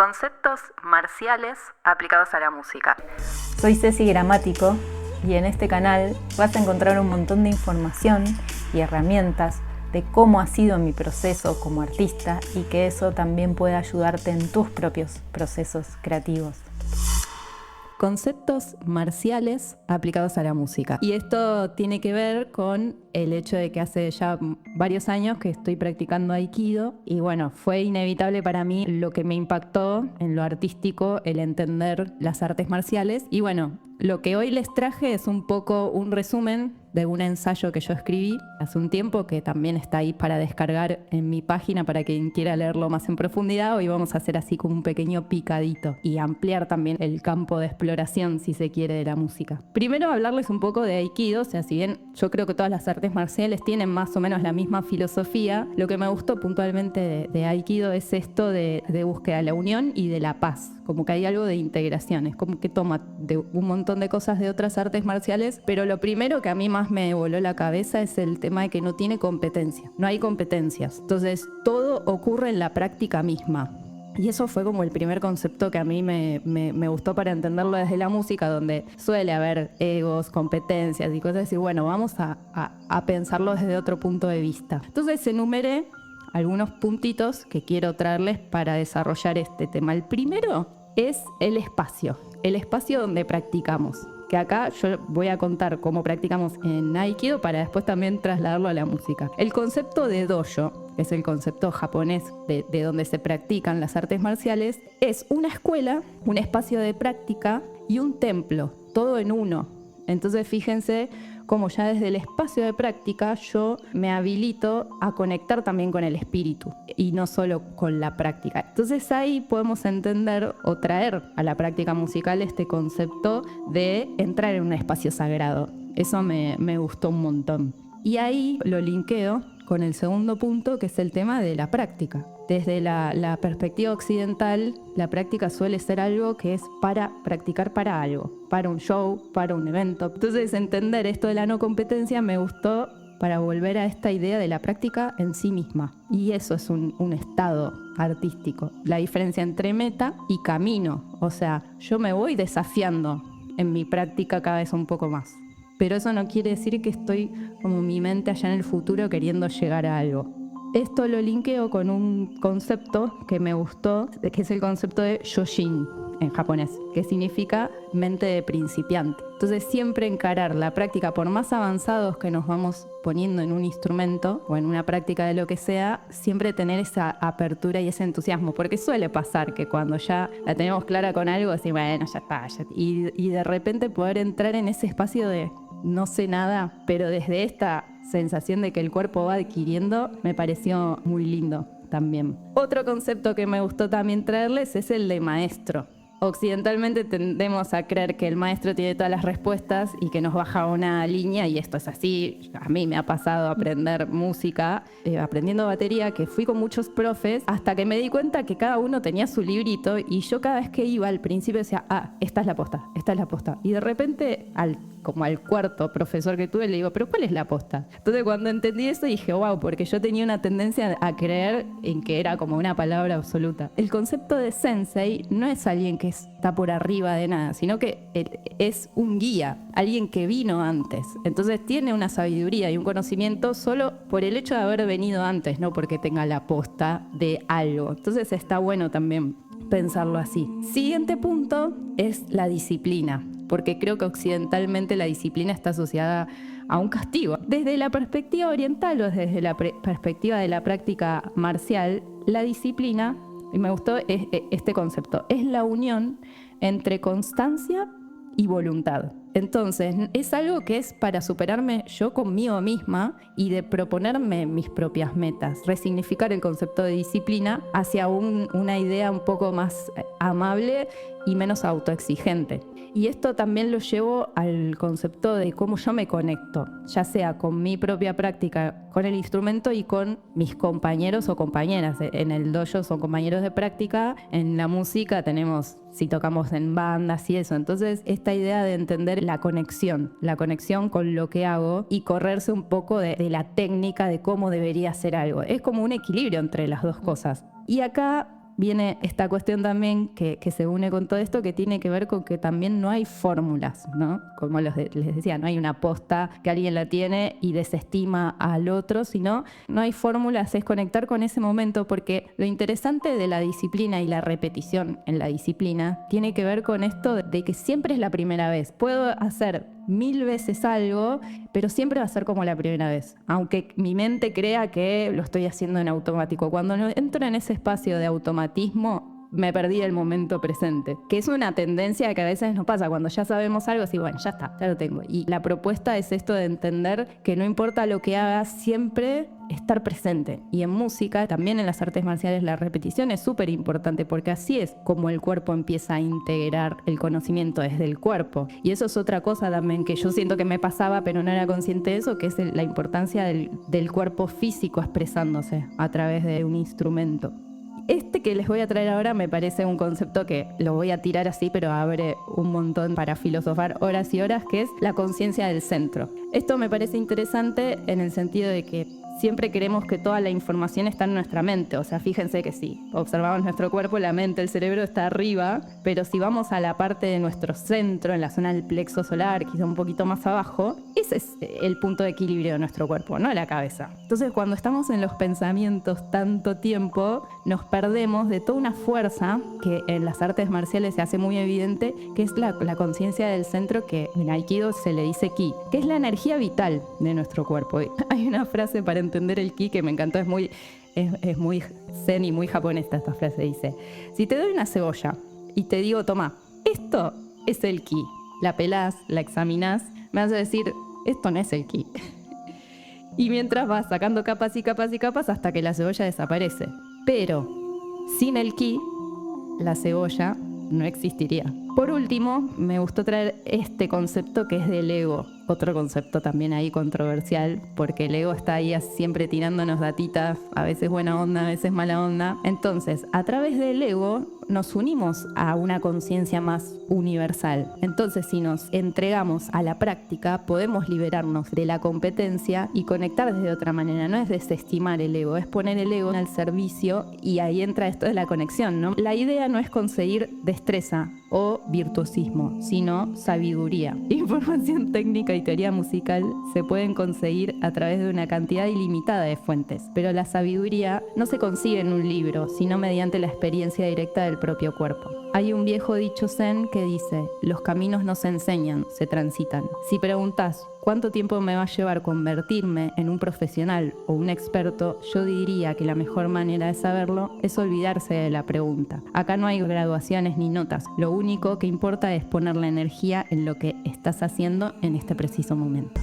Conceptos marciales aplicados a la música. Soy Ceci Gramático y en este canal vas a encontrar un montón de información y herramientas de cómo ha sido mi proceso como artista y que eso también puede ayudarte en tus propios procesos creativos. Conceptos marciales aplicados a la música. Y esto tiene que ver con el hecho de que hace ya varios años que estoy practicando Aikido y bueno, fue inevitable para mí lo que me impactó en lo artístico, el entender las artes marciales. Y bueno, lo que hoy les traje es un poco un resumen de un ensayo que yo escribí hace un tiempo, que también está ahí para descargar en mi página para quien quiera leerlo más en profundidad. Hoy vamos a hacer así como un pequeño picadito y ampliar también el campo de exploración, si se quiere, de la música. Primero hablarles un poco de Aikido, o sea, si bien yo creo que todas las artes marciales tienen más o menos la misma filosofía, lo que me gustó puntualmente de Aikido es esto de búsqueda de la unión y de la paz, como que hay algo de integración, es como que toma de un montón de cosas de otras artes marciales, pero lo primero que a mí más me voló la cabeza es el tema de que no tiene competencia, no hay competencias, entonces todo ocurre en la práctica misma. Y eso fue como el primer concepto que a mí me gustó para entenderlo desde la música, donde suele haber egos, competencias y cosas así. Bueno, vamos a pensarlo desde otro punto de vista. Entonces enumeré algunos puntitos que quiero traerles para desarrollar este tema. El primero es el espacio donde practicamos. Que acá yo voy a contar cómo practicamos en Aikido para después también trasladarlo a la música. El concepto de dojo, que es el concepto japonés de donde se practican las artes marciales, es una escuela, un espacio de práctica y un templo, todo en uno. Entonces fíjense cómo ya desde el espacio de práctica yo me habilito a conectar también con el espíritu y no solo con la práctica. Entonces ahí podemos entender o traer a la práctica musical este concepto de entrar en un espacio sagrado. Eso me gustó un montón. Y ahí lo linkeo con el segundo punto, que es el tema de la práctica. Desde la perspectiva occidental, la práctica suele ser algo que es para practicar para algo, para un show, para un evento. Entonces, entender esto de la no competencia me gustó para volver a esta idea de la práctica en sí misma. Y eso es un estado artístico. La diferencia entre meta y camino. O sea, yo me voy desafiando en mi práctica cada vez un poco más. Pero eso no quiere decir que estoy como mi mente allá en el futuro queriendo llegar a algo. Esto lo linkeo con un concepto que me gustó, que es el concepto de Yoshin en japonés, que significa mente de principiante. Entonces siempre encarar la práctica, por más avanzados que nos vamos poniendo en un instrumento o en una práctica de lo que sea, siempre tener esa apertura y ese entusiasmo, porque suele pasar que cuando ya la tenemos clara con algo, decimos, bueno, ya está, y de repente poder entrar en ese espacio de no sé nada, pero desde esta sensación de que el cuerpo va adquiriendo, me pareció muy lindo también. Otro concepto que me gustó también traerles es el de maestro. Occidentalmente tendemos a creer que el maestro tiene todas las respuestas y que nos baja una línea, y esto es así. A mí me ha pasado aprender música, aprendiendo batería, que fui con muchos profes, hasta que me di cuenta que cada uno tenía su librito y yo cada vez que iba al principio decía, esta es la posta, esta es la posta. Y de repente, como al cuarto profesor que tuve, le digo, ¿pero cuál es la posta? Entonces cuando entendí eso dije, wow, porque yo tenía una tendencia a creer en que era como una palabra absoluta. El concepto de sensei no es alguien que está por arriba de nada, sino que es un guía, alguien que vino antes. Entonces tiene una sabiduría y un conocimiento solo por el hecho de haber venido antes, no porque tenga la posta de algo. Entonces está bueno también pensarlo así. Siguiente punto es la disciplina, porque creo que occidentalmente la disciplina está asociada a un castigo. Desde la perspectiva oriental o desde la perspectiva de la práctica marcial, la disciplina, y me gustó este concepto, es la unión entre constancia y voluntad. Entonces, es algo que es para superarme yo conmigo misma y de proponerme mis propias metas, resignificar el concepto de disciplina hacia una idea un poco más amable y menos autoexigente. Y esto también lo llevo al concepto de cómo yo me conecto, ya sea con mi propia práctica, con el instrumento y con mis compañeros o compañeras. En el dojo son compañeros de práctica, en la música tenemos, si tocamos en bandas y eso. Entonces, esta idea de entender la conexión con lo que hago y correrse un poco de la técnica de cómo debería ser algo. Es como un equilibrio entre las dos cosas. Y acá viene esta cuestión también que se une con todo esto, que tiene que ver con que también no hay fórmulas, ¿no? Como les decía, no hay una posta que alguien la tiene y desestima al otro, sino no hay fórmulas, es conectar con ese momento, porque lo interesante de la disciplina y la repetición en la disciplina tiene que ver con esto de que siempre es la primera vez. Puedo hacer 1000 veces algo, pero siempre va a ser como la primera vez, aunque mi mente crea que lo estoy haciendo en automático. Cuando entro en ese espacio de automatismo, me perdí el momento presente, que es una tendencia que a veces nos pasa cuando ya sabemos algo, así, bueno, ya está, ya lo tengo. Y la propuesta es esto de entender que no importa lo que hagas, siempre estar presente. Y en música, también en las artes marciales, la repetición es súper importante, porque así es como el cuerpo empieza a integrar el conocimiento desde el cuerpo. Y eso es otra cosa también que yo siento que me pasaba, pero no era consciente de eso, que es la importancia del cuerpo físico expresándose a través de un instrumento. Este que les voy a traer ahora me parece un concepto que lo voy a tirar así, pero abre un montón para filosofar horas y horas, que es la conciencia del centro. Esto me parece interesante en el sentido de que siempre queremos que toda la información está en nuestra mente. O sea, fíjense que si observamos nuestro cuerpo, la mente, el cerebro está arriba, pero si vamos a la parte de nuestro centro, en la zona del plexo solar, quizá un poquito más abajo, ese es el punto de equilibrio de nuestro cuerpo, no la cabeza. Entonces, cuando estamos en los pensamientos tanto tiempo, nos perdemos de toda una fuerza que en las artes marciales se hace muy evidente, que es la conciencia del centro, que en Aikido se le dice ki, que es la energía vital de nuestro cuerpo. Hay una frase para entender el ki que me encantó, es muy zen y muy japonesa esta frase. Dice: si te doy una cebolla y te digo, toma, esto es el ki, la pelás, la examinás, me vas a decir, esto no es el ki. Y mientras vas sacando capas y capas y capas hasta que la cebolla desaparece. Pero sin el ki, la cebolla no existiría. Por último, me gustó traer este concepto que es del ego. Otro concepto también ahí controversial, porque el ego está ahí siempre tirándonos datitas, a veces buena onda, a veces mala onda. Entonces, a través del ego nos unimos a una conciencia más universal. Entonces, si nos entregamos a la práctica, podemos liberarnos de la competencia y conectar desde otra manera. No es desestimar el ego, es poner el ego al servicio, y ahí entra esto de la conexión, ¿no? La idea no es conseguir destreza o virtuosismo, sino sabiduría. Información técnica y teoría musical se pueden conseguir a través de una cantidad ilimitada de fuentes, pero la sabiduría no se consigue en un libro, sino mediante la experiencia directa del propio cuerpo. Hay un viejo dicho zen que dice: los caminos no se enseñan, se transitan. Si preguntás ¿cuánto tiempo me va a llevar convertirme en un profesional o un experto? Yo diría que la mejor manera de saberlo es olvidarse de la pregunta. Acá no hay graduaciones ni notas. Lo único que importa es poner la energía en lo que estás haciendo en este preciso momento.